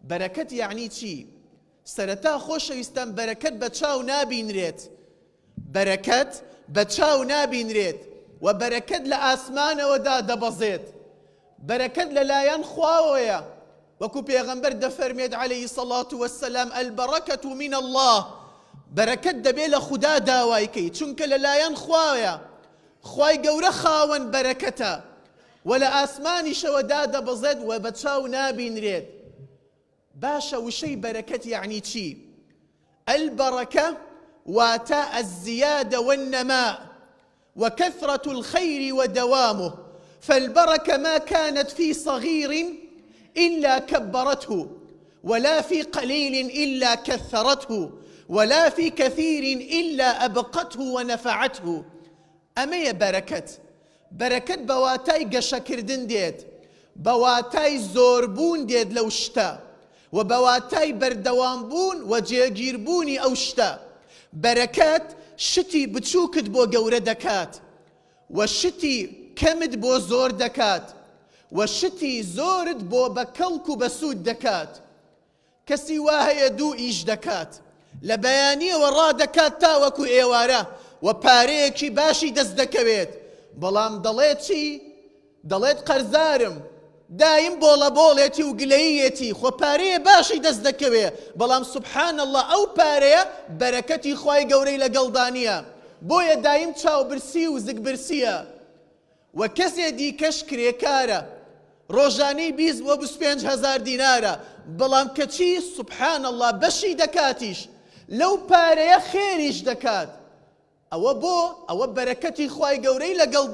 بەرەکەت یعنی چی؟ سەرەتا خۆشەویستان بەرەکەت بە چاو نابینرێت، بەرەکەت بە چاو نابینرێت و بەرەکەت لە ئاسمانەوەدا دەبەزێت، بەرەکەت لەلایەن خواوەیە، وەکو پێغەمبەر دەفەرمێت عەلەیهی سەڵات وەسەلام ئەلبەڕەکەت من الله، بەرەکەت دەبێت لە خودا داوایکەی، چونکە لەلایەن خواوەیە، خوای گەورە خاوەن بەرەکەتە و لە ئاسمانیشەوەدا دەبەزێت و بە چاو نابینرێت. باشە وشەی بەرەکەت یعنی چی؟ البركة واتا الزيادة والنماء وكثرة الخير ودوامه، فالبركة ما كانت في صغير إلا كبرته، ولا في قليل إلا كثرته، ولا في كثير إلا أبقته ونفعته. أما بركة بواتاي قشكردن ديت، بواتاي زوربون ديت لو شتا، وبواتاي بردوانبون وجيجيربوني أو شتا. بركات شتي بتشوكد بو قورة دكات، وشتي كمد بو زور دكات، وشتي زورد بو بكلكو بسود دكات. كسي واهي دو إيش دكات لبيانية ورا دكات تاوكو إيوارا وباريكي باشي دز دكويت، بلام دليت قرزارم دايم بولا بوليتي وقليتي خو باريه باشي دز دكوي، بلام سبحان الله او باريه بركتي خواي قوري لقلدانية بويا دايم تشاو برسي وزق برسية. وكسي دي كشكري كارا روجاني بيز وبسبينج هزار دينارا، بلام كتشي سبحان الله بشي دكاتيش لو باريه خيريش دكات، او بركتي خواي قوري لقلدانية.